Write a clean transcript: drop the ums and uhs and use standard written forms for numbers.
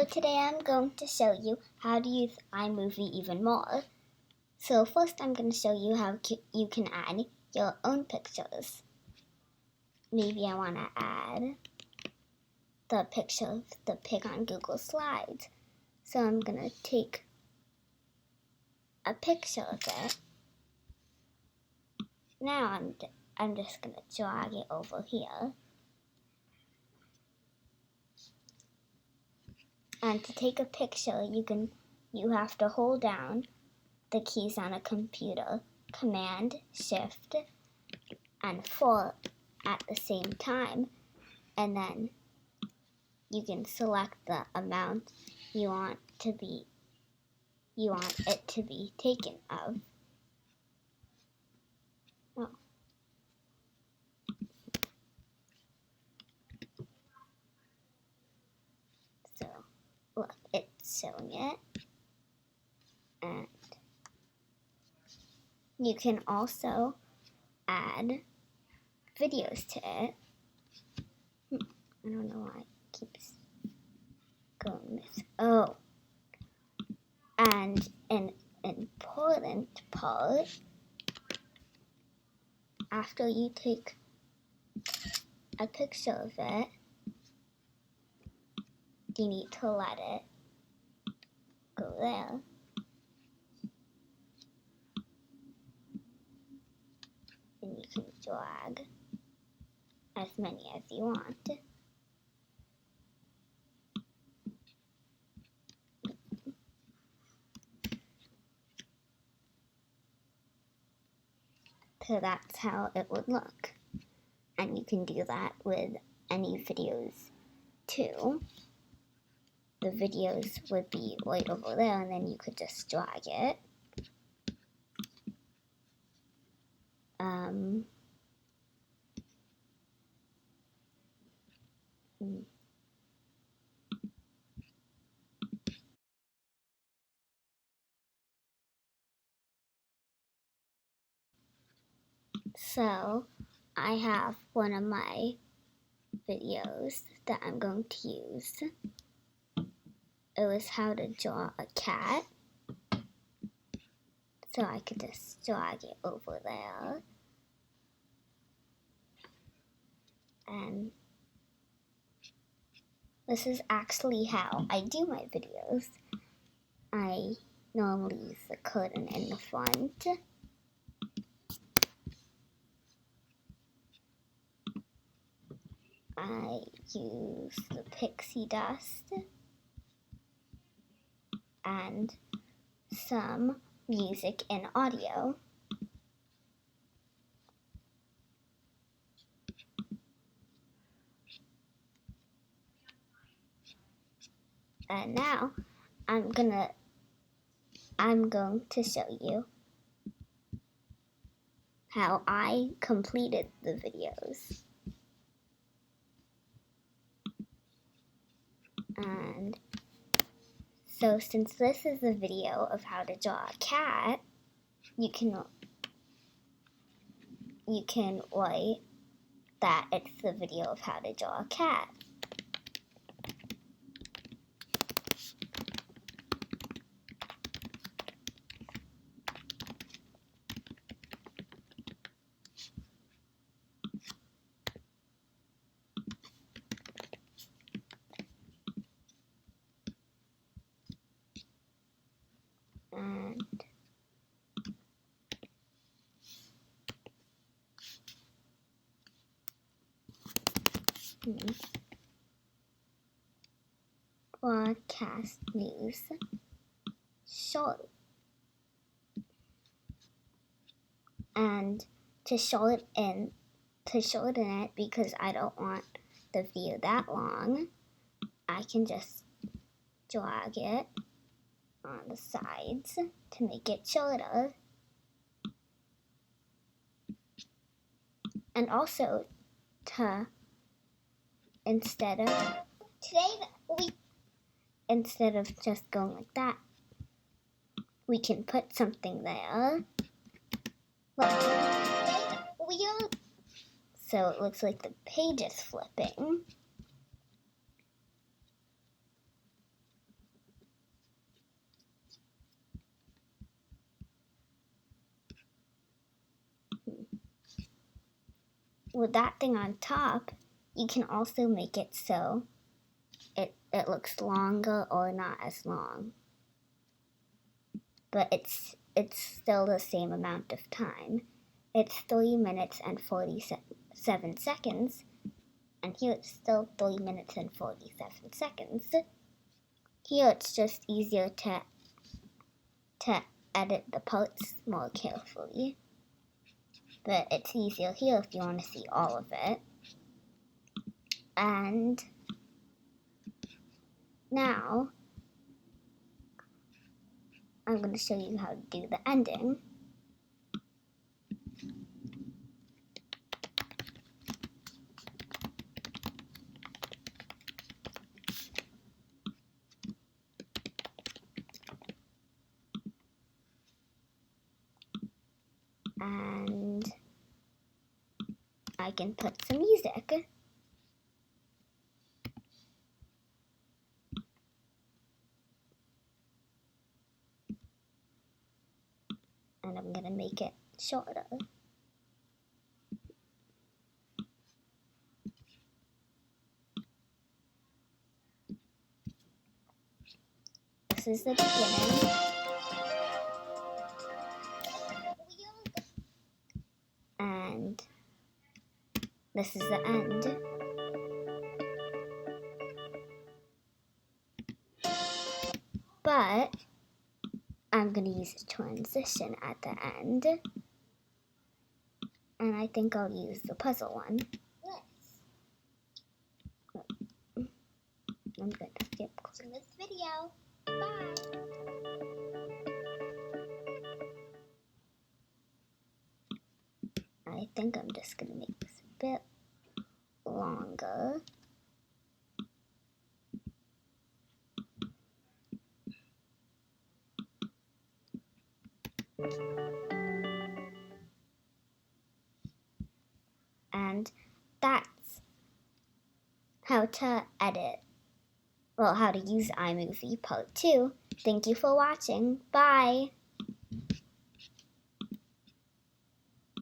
So today I'm going to show you how to use iMovie even more. So first I'm going to show you how you can add your own pictures. Maybe I want to add the picture of the pig on Google Slides. So I'm going to take a picture of it. Now I'm just going to drag it over here. And to take a picture, you have to hold down the keys on a computer, Command, Shift, and 4 at the same time, and then you can select the amount you want it to be taken of. Oh. So look, it's showing it. And you can also add videos to it. I don't know why it keeps going this. Oh. And an important part, after you take a picture of it, you need to let it go there. And you can drag as many as you want. So that's how it would look. And you can do that with any videos too. The videos would be right over there, and then you could just drag it. So I have one of my videos that I'm going to use. It was how to draw a cat. So I could just drag it over there. And this is actually how I do my videos. I normally use the curtain in the front. I use the pixie dust and some music and audio. And now I'm going to show you how I completed the videos. And so since this is a video of how to draw a cat, you can write that it's the video of how to draw a cat. And broadcast news short. And to shorten it, because I don't want the video that long, I can just drag it on the sides to make it shorter. And also instead of just going like that, we can put something there. So it looks like the page is flipping. with that thing on top, you can also make it so it looks longer or not as long. But it's still the same amount of time. It's 3 minutes and 47 seconds. And here it's still 3 minutes and 47 seconds. Here it's just easier to edit the parts more carefully. But it's easier here if you want to see all of it. And now I'm going to show you how to do the ending. And I can put some music. And I'm going to make it shorter. This is the beginning. And this is the end. But I'm going to use a transition at the end. And I think I'll use the puzzle one. I'm going to skip this video. Bye. I think I'm just going to make this a bit longer. And that's how to edit, well, how to use iMovie Part 2. Thank you for watching. Bye!